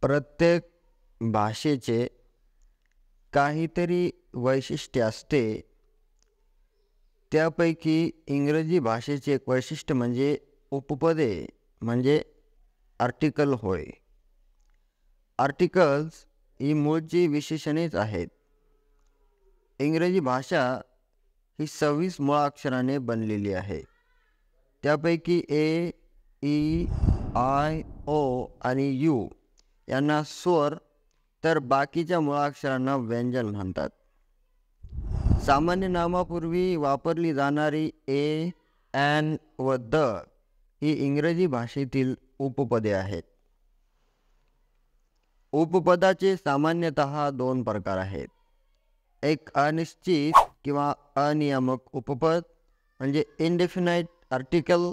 प्रत्येक भाषेचे काहीतरी वैशिष्ट्य असते. त्यापैकी इंग्रजी भाषेचे एक वैशिष्ट्य म्हणजे उपपदे म्हणजे आर्टिकल होय. आर्टिकल्स ही मूळची विशेषणेच आहेत. इंग्रजी भाषा ही 26 मुळाक्षराने बनलेली आहे. त्यापैकी ए, ई, आय, ओ आणि यू यांना स्वर तर बाकीच्या मुळाक्षरांना व्यंजन म्हणतात. सामान्य नामापूर्वी वापरली जाणारी ए, एन व द ही इंग्रजी भाषेतील उपपदे आहेत. उपपदाचे सामान्यतः दोन प्रकार आहेत. एक अनिश्चित किंवा अनियामक उपपद म्हणजे इनडेफिनाइट आर्टिकल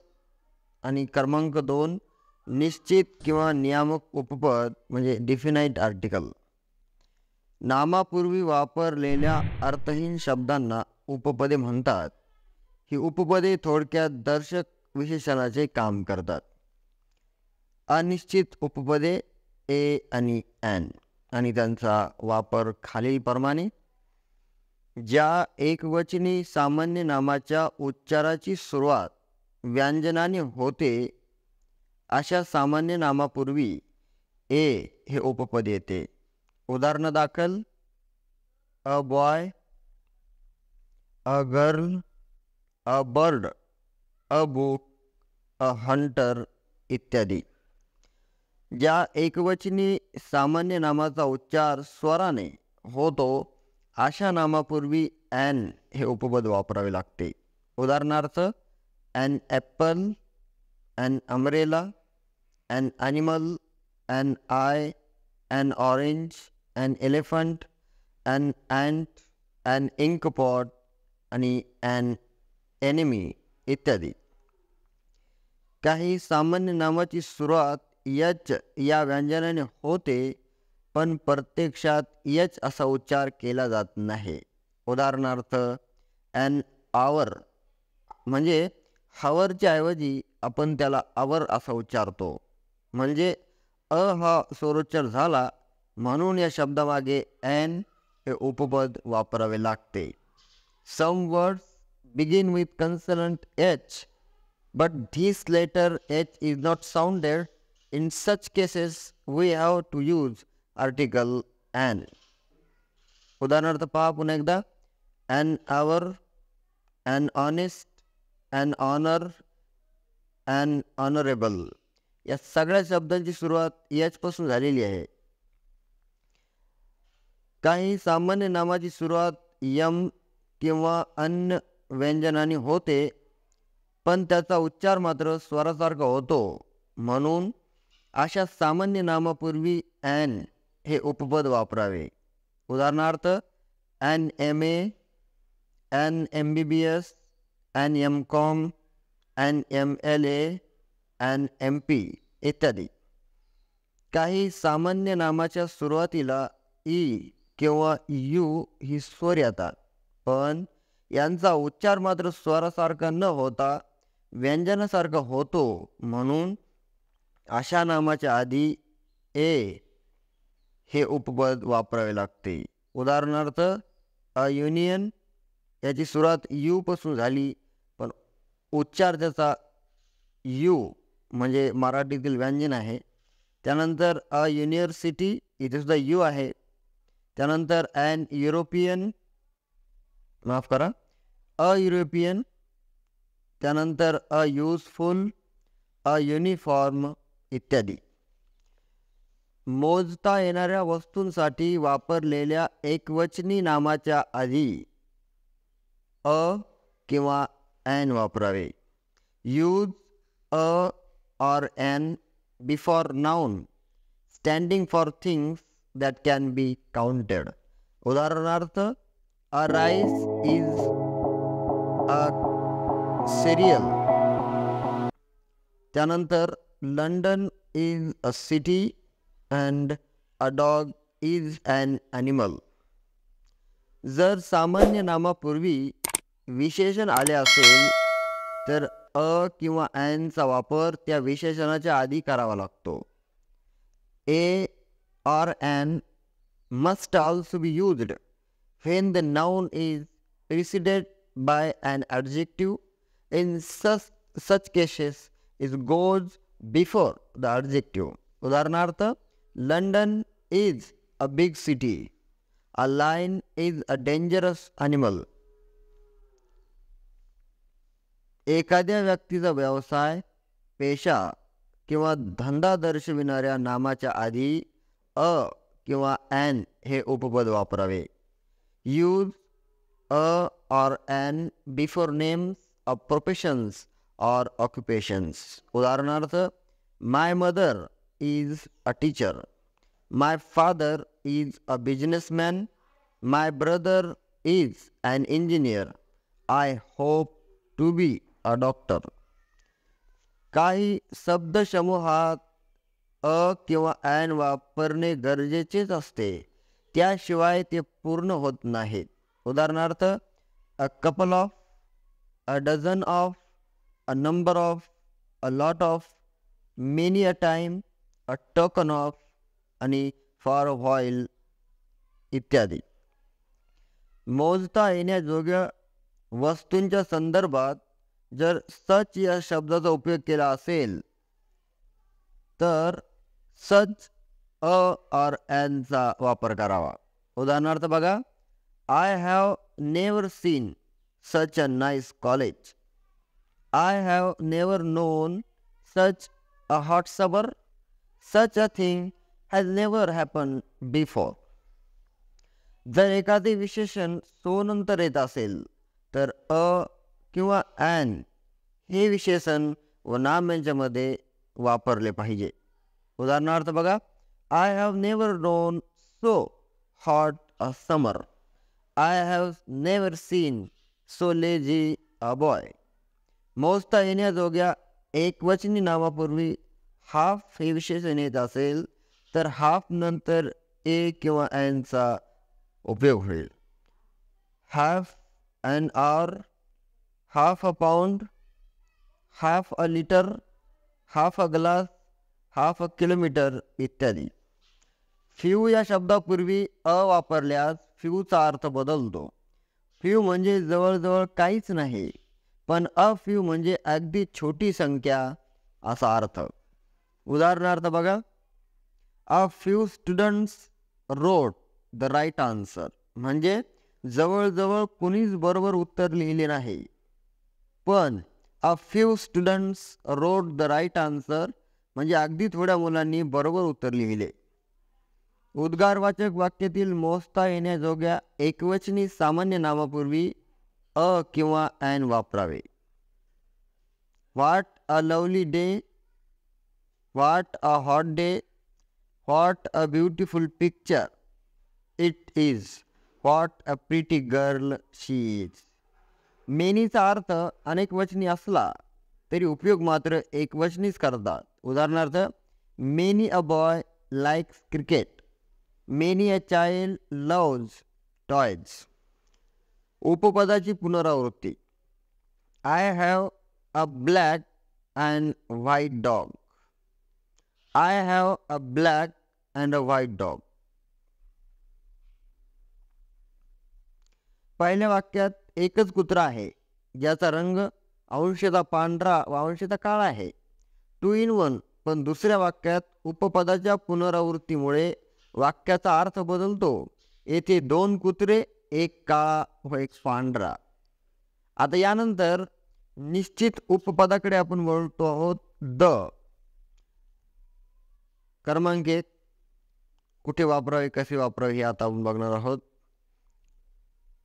आणि क्रमांक 2 निश्चित किंवा नियामक उपपद म्हणजे डिफिनाइट आर्टिकल. नामापूर्वी वापरलेल्या अर्थहीन शब्दांना उपपदे म्हणतात. ही उपपदे थोडक्यात दर्शक विशेषणाचे काम करतात. अनिश्चित उपपदे ए आणि एन आणि त्यांचा वापर खालीलप्रमाणे. ज्या एकवचनी सामान्य नामाच्या उच्चाराची सुरुवात व्यंजनाने होते अशा सामान्य नामापूर्वी ए हे उपपद येते. उदाहरणादाखल a boy, a girl, a bird, a book, a Hunter इत्यादी. ज्या एकवचनी सामान्य नामाचा उच्चार स्वराने होतो अशा नामापूर्वी एन हे उपपद वापरावे लागते. उदाहरणार्थ an apple, an umbrella, an animal, an eye, an orange, an elephant, an ant, an inkpot आणि an enemy इत्यादी. काही सामान्य नामाची सुरुवात यच या व्यंजनाने होते पण प्रत्यक्षात यच असा उच्चार केला जात नाही. उदाहरणार्थ an hour म्हणजे हवरच्या ऐवजी आपण त्याला आवर असा उच्चारतो. म्हणजे अ हा स्वरोच्चार झाला म्हणून या शब्दामागे एन हे उपपद वापरावे लागते. Some words begin with consonant H but this letter H is not sounded. In such cases we have to use article an. उदाहरणार्थ पहा पुन्हा एकदा. An hour, an honest, an honor, an honorable या सगळ्या शब्दांची सुरुवात याच पासून झालेली आहे. काही सामान्य नामाची सुरुवात यम किंवा अन्य व्यंजनाने होते पण त्याचा उच्चार मात्र स्वरासारखा होतो म्हणून अशा सामान्य नामापूर्वी एन हे उपपद वापरावे. उदाहरणार्थ an MA, an MBBS, an MCOM, an MLA, an MP इत्यादी. काही सामान्य नामाच्या सुरुवातीला ई किंवा यू ही स्वर येतात पण यांचा उच्चार मात्र स्वरासारखा न होता व्यंजनासारखा होतो म्हणून अशा नामाच्या आधी ए हे उपपद वापरावे लागते. उदाहरणार्थ अ युनियन याची सुरुवात यू पासून झाली पण उच्चार त्याचा यू म्हणजे मराठीतील व्यंजन आहे. त्यानंतर अ युनिव्हर्सिटी इथे सुद्धा यू आहे. त्यानंतर ॲन युरोपियन, माफ करा, अ युरोपियन. त्यानंतर अ युजफुल, अ युनिफॉर्म इत्यादी. मोजता येणाऱ्या वस्तूंसाठी वापरलेल्या एकवचनी नामाच्या आधी अ किंवा एन वापरावे. Use a or an before noun standing for things that can be counted. उदाहरणार्थ a rice is a cereal. त्यानंतर London is a city and a dog is an animal. जर सामान्य नामापूर्वी विशेषण आले असेल तर अ किंवा एनचा वापर त्या विशेषणाच्या आधी करावा लागतो. ए or an must also be used when the noun is preceded by an adjective. In such cases, it goes before the adjective. उदाहरणार्थ, London is a big city. A lion is a dangerous animal. एखाद्या व्यक्तीचा व्यवसाय, पेशा किंवा धंदा दर्शविणाऱ्या नामाच्या आधी अ किंवा ॲन हे उपपद वापरावे. Use a or an before names of professions or occupations. उदाहरणार्थ, my mother is a teacher. My father is a businessman. My brother is an engineer. I hope to be a doctor. काही शब्दसमूहात अ किंवा and वापरणे गरजेचेच असते, त्याशिवाय ते पूर्ण होत नाहीत. उदाहरणार्थ, a couple of, a dozen of, a number of, a lot of, many a time, a token of आणि for a while इत्यादी. मोजता येण्याजोग्या वस्तूंच्या संदर्भात जर सच या शब्दाचा उपयोग केला असेल तर सच अ और ॲनचा वापर करावा. उदाहरणार्थ बघा, I have never seen such a nice college. I have never known such a hot summer. Such a thing has never happened before. जर एखादे विशेषण सो नंतर येत असेल तर अ किंवा ॲन हे विशेषण व नाम यांच्यामध्ये वापरले पाहिजे. उदाहरणार्थ बघा, I have never known so hot a summer. I have never seen so lazy a boy. मोजता येण्याजोग्या एकवचनी नामापूर्वी हाफ हे विशेषण येत असेल तर हाफ नंतर ए किंवा ॲनचा उपयोग होईल. Half an hour, half a pound, half a liter, half a glass, half a kilometer इत्यादी. फ्यू या शब्दापूर्वी अ वापरल्यास फ्यूचा अर्थ बदलतो. फ्यू म्हणजे जवळजवळ काहीच नाही, पण अ फ्यू म्हणजे अगदी छोटी संख्या असा अर्थ. उदाहरणार्थ बघा, a few students wrote the right answer म्हणजे जवळजवळ कुणीच बरोबर उत्तर लिहिले नाही, पण a few students wrote the right answer म्हणजे अगदी थोड्या मुलांनी बरोबर उत्तर लिहिले. उद्गारवाचक वाक्यातील मोजता येण्याजोग्या एकवचनी सामान्य नामापूर्वी अ किंवा ॲन वापरावे. What a lovely day, what a hot day, what a beautiful picture it is, what a pretty girl she is. मेनीचा अर्थ अनेकवचनी असला तरी उपयोग मात्र एकवचनीच करतात. उदाहरणार्थ, many a boy likes cricket, many a child loves toys. उपपदाची पुनरावृत्ती. I have a black and white dog. I have a black and a white dog. पहिल्या वाक्यात एकच कुत्रा आहे ज्याचा रंग अंशतः पांढरा व अंशतः काळा आहे. 2 in 1. पण दुसऱ्या वाक्यात उपपदाच्या पुनरावृत्तीमुळे वाक्याचा अर्थ बदलतो. येथे 2 कुत्रे, एक काळा व एक पांढरा. आता यानंतर निश्चित उपपदाकडे आपण वळतो आहोत. द क्रमांक 1 कुठे वापरावे, कसे वापरावे हे आता आपण बघणार आहोत.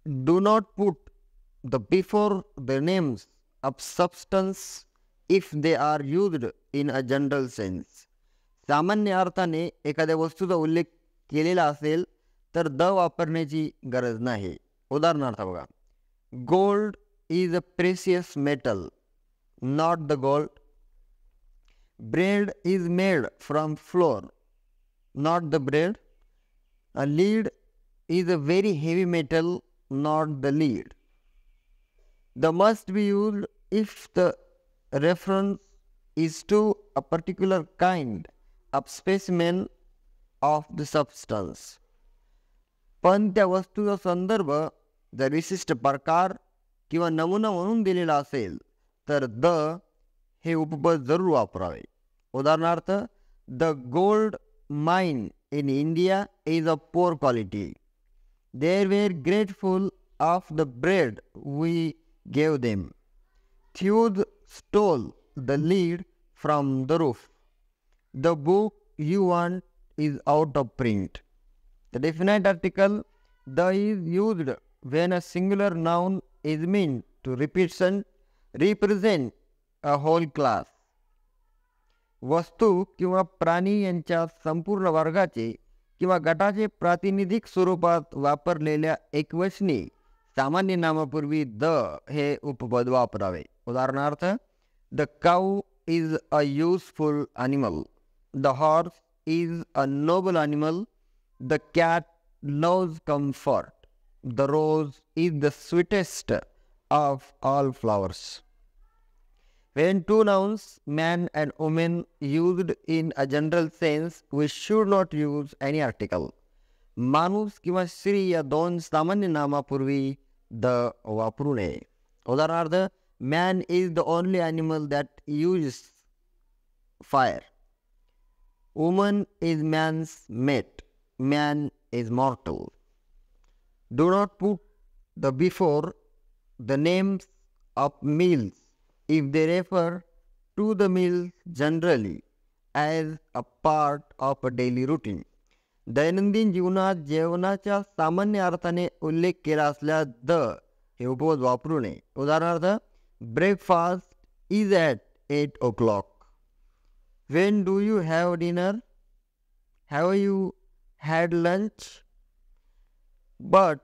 Do not put the before the names of substance if they are used in a general sense. सामान्य अर्थाने एखाद्या वस्तूचा उल्लेख केलेला असेल तर द वापरण्याची गरज नाही. उदाहरणार्थ बघा, gold is a precious metal, not the gold. Bread is made from floor, not the bread. A lead is a very heavy metal, not the lead. The must be used if the reference is to a particular kind of specimen of the substance. पण त्या वस्तूचा संदर्भ जर विशिष्ट प्रकार किंवा नमुना म्हणून दिलेला असेल तर द हे उपपद जरूर वापरावे. उदाहरणार्थ, the gold mine in India is of poor quality. They were grateful of the bread we gave them. Thieves stole the lead from the roof. The book you want is out of print. The definite article the is used when a singular noun is meant to represent a whole class. वस्तू किंवा प्राणी यांच्या संपूर्ण वर्गाचे किंवा गटाचे प्रातिनिधिक स्वरूपात वापरलेल्या एकवचनी सामान्य नामापूर्वी द हे उपपद वापरावे. उदाहरणार्थ, the cow is a useful animal. The horse is a noble animal. The cat loves comfort. The rose is the sweetest of all flowers. When two nouns, man and woman, used in a general sense, we should not use any article. माणूस किंवा स्त्री या दोन सामान्य नामापूर्वी the वापरू नये. उदाहरणार्थ, man is the only animal that uses fire. Woman is man's mate. Man is mortal. Do not put the before the names of meals if they refer to the meal generally as a part of a daily routine. दैनंदिन जीवनात जेवणाच्या सामान्य अर्थाने उल्लेख केला असल्यास the हे उपपद वापरू नये. उदाहरणार्थ, breakfast is at 8 o'clock. When do you have dinner? Have you had lunch? But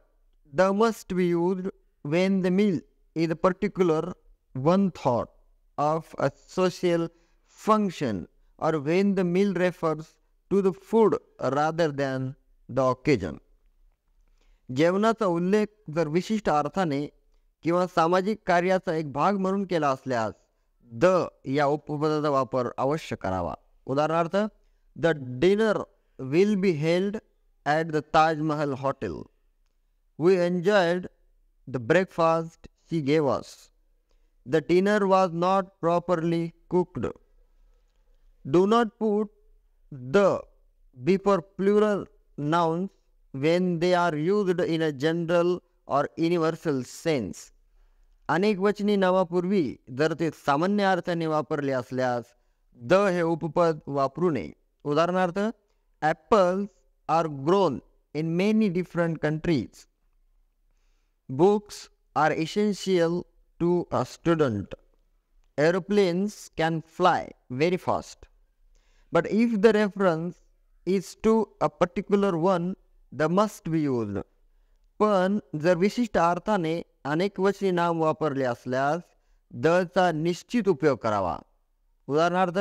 the must be used when the meal is a particular one thought of a social function or when the meal refers to the food rather than the occasion. जेवणाचा उल्लेख जर विशिष्ट अर्थाने किंवा सामाजिक कार्याचा एक भाग म्हणून केला असल्यास द या उपपदाचा वापर अवश्य करावा. उदाहरणार्थ, the dinner will be held at the Taj Mahal hotel. We enjoyed the breakfast she gave us. The dinner was not properly cooked. Do not put the before plural nouns when they are used in a general or universal sense. अनेक वचनी नावापूर्वी जर ते सामान्य अर्थाने वापरले असल्यास the हे उपपद वापरू नये. उदाहरणार्थ, apples are grown in many different countries. Books are essential to a student. Aeroplanes can fly very fast. But if the reference is to a particular one the must be used. पण जर विशिष्ट अर्थाने अनेक वचनी नाम वापरले असल्यास दचा निश्चित उपयोग करावा. उदाहरणार्थ,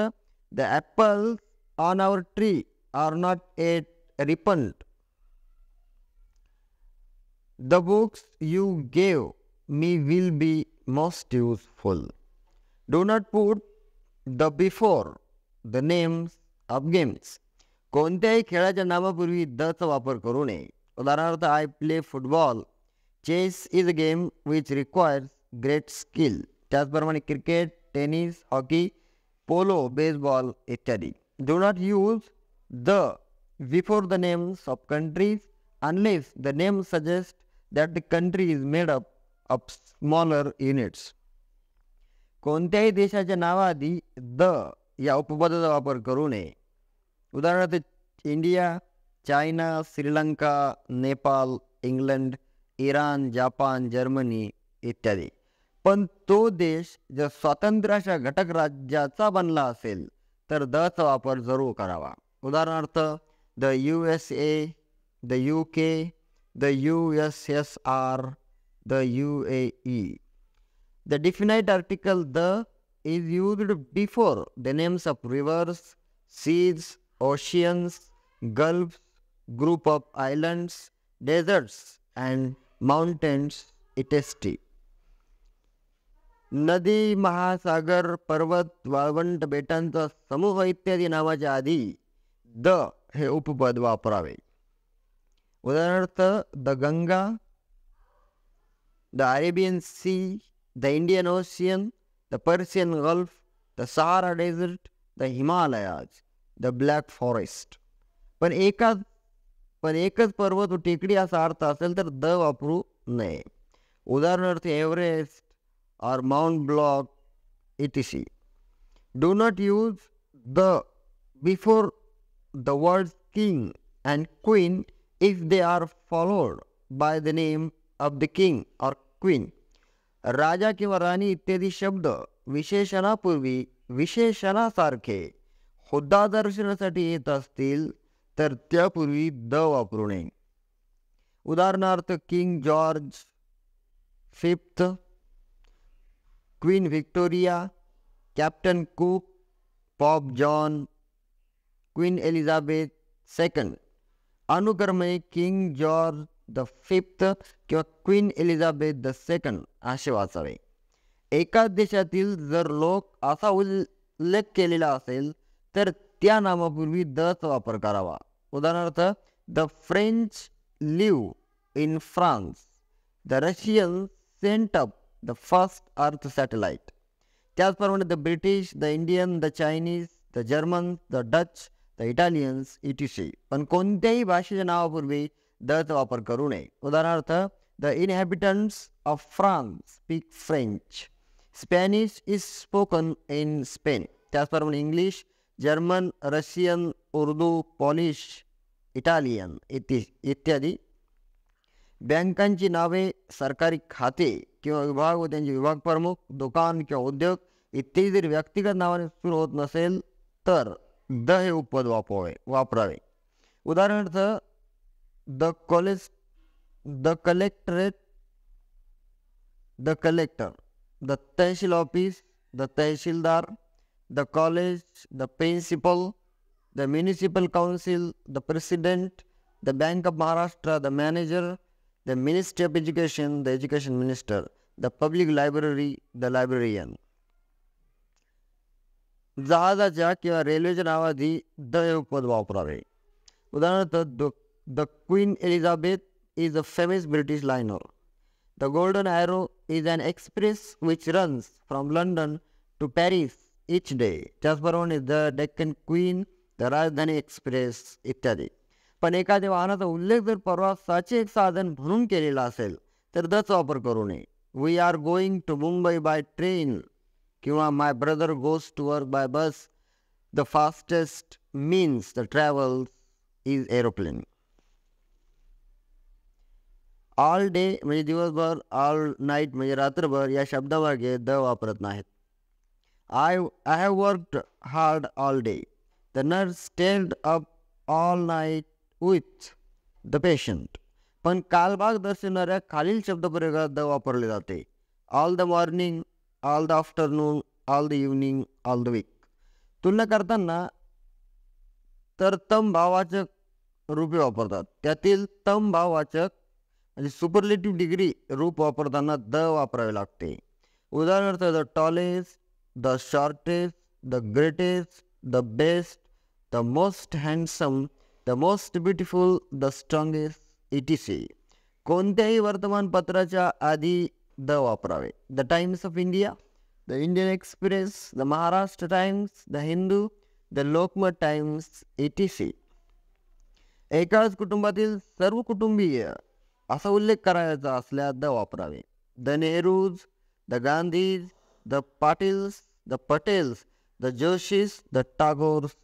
the apples on our tree are not yet ripened. The books you gave me will be most useful. Do not put the before the names of games. कोणत्याही खेळाच्या नामापूर्वी दचा वापर करू नये. उदाहरणार्थ, I play football. Chess is a game which requires great skill. त्याचप्रमाणे cricket, tennis, hockey, polo, baseball इत्यादी. Do not use the before the names of countries unless the name suggest that the country is made up of smaller units. कोणत्याही देशाच्या नावाआधी the या उपपदाचा वापर करू नये. उदाहरणार्थ, India, China, Sri Lanka, Nepal, England, Iran, Japan, Germany इत्यादी. पण तो देश जर स्वातंत्र्याच्या घटक राज्याचा बनला असेल तर दचा वापर जरूर करावा. उदाहरणार्थ, the USA, the UK, the USSR, the UAE. The definite article the is used before the names of rivers, seas, oceans, gulfs, group of islands, deserts and mountains etc. नदी, महासागर, पर्वत, वाळवंट, बेटांचा समूह इत्यादी नावाच्या आधी द हे उपपद वापरावे. उदाहरणार्थ the Ganga, the Arabian sea, the Indian ocean, the Persian gulf, the Sahara desert, the Himalayas, the black forest. पण एकच पर्वत व टेकडी असा अर्थ असेल तर द वापरू नये. उदाहरणार्थ Everest or Mount Blanc etc. Do not use the before the words king and queen if they are followed by the name of the king or queen. राजा किंवा राणी इत्यादी शब्द विशेषणापूर्वी विशेषणासारखे हुद्दा दर्शनासाठी येत असतील तर त्यापूर्वी द वापरू नये. उदाहरणार्थ king George fifth, queen Victoria, captain cook, pop John, queen Elizabeth second. अनुक्रमे किंग जॉर्ज द फिफ्थ किंवा क्वीन एलिझाबेथ द सेकंड असे वाचावे. एकाच देशातील जर लोक असा उल्लेख केलेला असेल तर त्या नामापूर्वी दचा वापर करावा. उदाहरणार्थ the French live in France, the Russian sent up the first earth satellite. त्याचप्रमाणे the British, the Indian, the Chinese, the German, the Dutch, the Italians etc. पण कोणत्याही भाषेच्या नावापूर्वी दचा वापर करू नये. उदाहरणार्थ the inhabitants of France speak French, Spanish is spoken in Spain. त्याचप्रमाणे English, German, Russian, Urdu, Polish, Italian इत्यादी. बँकांची नावे, सरकारी खाते किंवा विभाग व त्यांचे विभाग प्रमुख, दुकान किंवा उद्योग इत्यादी जर व्यक्तिगत नावाने सुरू होत नसेल तर द हे उपपद वापरावे. उदाहरणार्थ the collectorate, the collector, the tehsil office, the tehsildar, the college, the principal, the municipal council, the president, the bank of Maharashtra, the manager, the ministry of education, the education minister, the public library, the librarian. जहाजाच्या किंवा रेल्वेच्या नावाआधी the हे उपपद वापरावे. उदाहरणार्थ the Queen Elizabeth is a famous British liner. The golden arrow is an express which runs from London to Paris each day. त्याचप्रमाणे the Deccan queen, the राजधानी एक्सप्रेस इत्यादी. पण एखाद्या वाहनाचा उल्लेख जर प्रवासाचे एक साधन म्हणून केलेला असेल तर दचा वापर करू नये. We are going to Mumbai by train किंवा my brother goes to work by bus. The fastest means the travel is aeroplane. All day म्हणजे दिवसभर, ऑल नाईट म्हणजे रात्रभर या शब्दामागे द वापरत नाहीत. I have worked hard all day. The nurse stayed up all night with the patient. पण कालभाग दर्शवणाऱ्या खालील शब्दप्रयोगात द वापरले जाते. All the morning, all the afternoon, all the evening, all the week. तुलना करताना तर तम भाववाचक रूपे वापरतात. त्यातील तम भाववाचक म्हणजे सुपरलेटिव्ह डिग्री रूप वापरताना द वापरावे लागते. उदाहरणार्थ the tallest, the shortest, the greatest, the best, the most handsome, the most beautiful, the strongest etc.. कोणत्याही वर्तमानपत्राच्या आधी द वापरावे. The times of India, the Indian express, the Maharashtra times, the Hindu, the Lokmat times etc.. एकाच कुटुंबातील सर्व कुटुंबीय असा उल्लेख करायचा असल्यास द वापरावे. The Nehrus, the Gandhis, the Patils, the Patels, the Joshis, the Tagores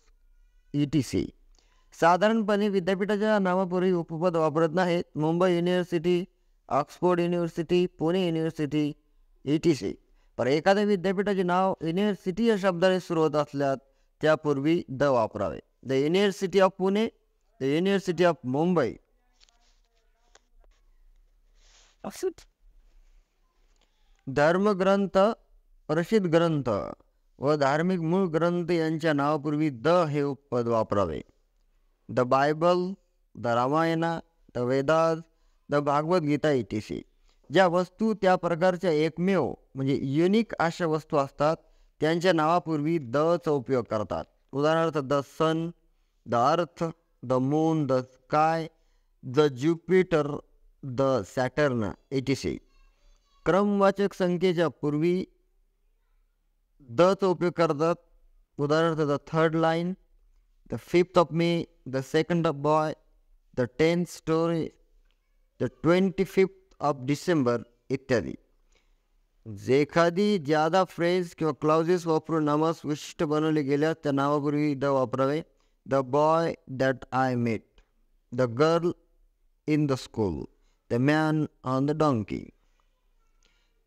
etc. साधारणपणे विद्यापीठाच्या नावापूर्वी उपपद वापरत नाहीत. Mumbai university, Oxford university, Pune university etc. पण एखाद्या विद्यापीठाचे नाव युनिव्हर्सिटी या शब्दाने सुरू होत असल्यास त्यापूर्वी द वापरावे. The university of Pune, the university of Mumbai. धर्मग्रंथ, प्रसिद्ध ग्रंथ व धार्मिक मूळ ग्रंथ यांच्या नावापूर्वी द हे उपपद वापरावे. The Bible, the Ramayana, the Vedas, the Bhagavad Gita ETC. ज्या वस्तू त्या प्रकारच्या एकमेव म्हणजे युनिक अशा वस्तू असतात त्यांच्या नावापूर्वी दचा उपयोग करतात. उदाहरणार्थ the sun, the earth, the moon, the sky, the Jupiter, the Saturn etc. क्रमवाचक संख्येच्या पूर्वी दचा उपयोग करतात. उदाहरणार्थ the third line, the 5th of May, the 2nd of boy, the 10th storey, the 25th of December इत्यादी. एखादी ज्यादा फ्रेज किंवा क्लाउजेस वापरून नामास विशिष्ट बनवले गेल्यास त्या नावापूर्वी द वापरावे. The boy that I met, the girl in the school, the man on the donkey.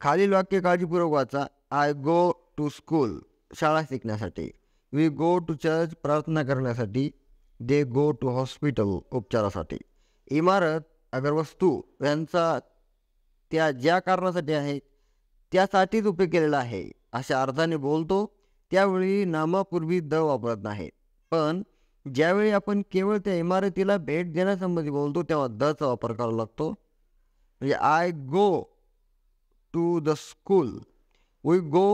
खालील वाक्य काळजीपूर्वक वाचा. आय गो टू स्कूल, शाळा शिकण्यासाठी. वी गो टू चर्च, प्रार्थना करण्यासाठी. दे गो टू हॉस्पिटल, उपचारासाठी. इमारत अगर वस्तू यांचा त्या ज्या कारणासाठी आहे त्यासाठीच उपयोग केलेला आहे अशा अर्थाने बोलतो त्यावेळी नामापूर्वी द वापरत नाही. पण ज्यावेळी आपण केवळ त्या इमारतीला भेट देण्यासंबंधी बोलतो तेव्हा दचा वापर करावा लागतो. म्हणजे I go to the school, we go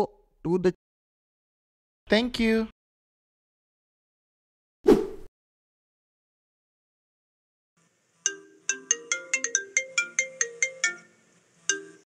to the. Thank you.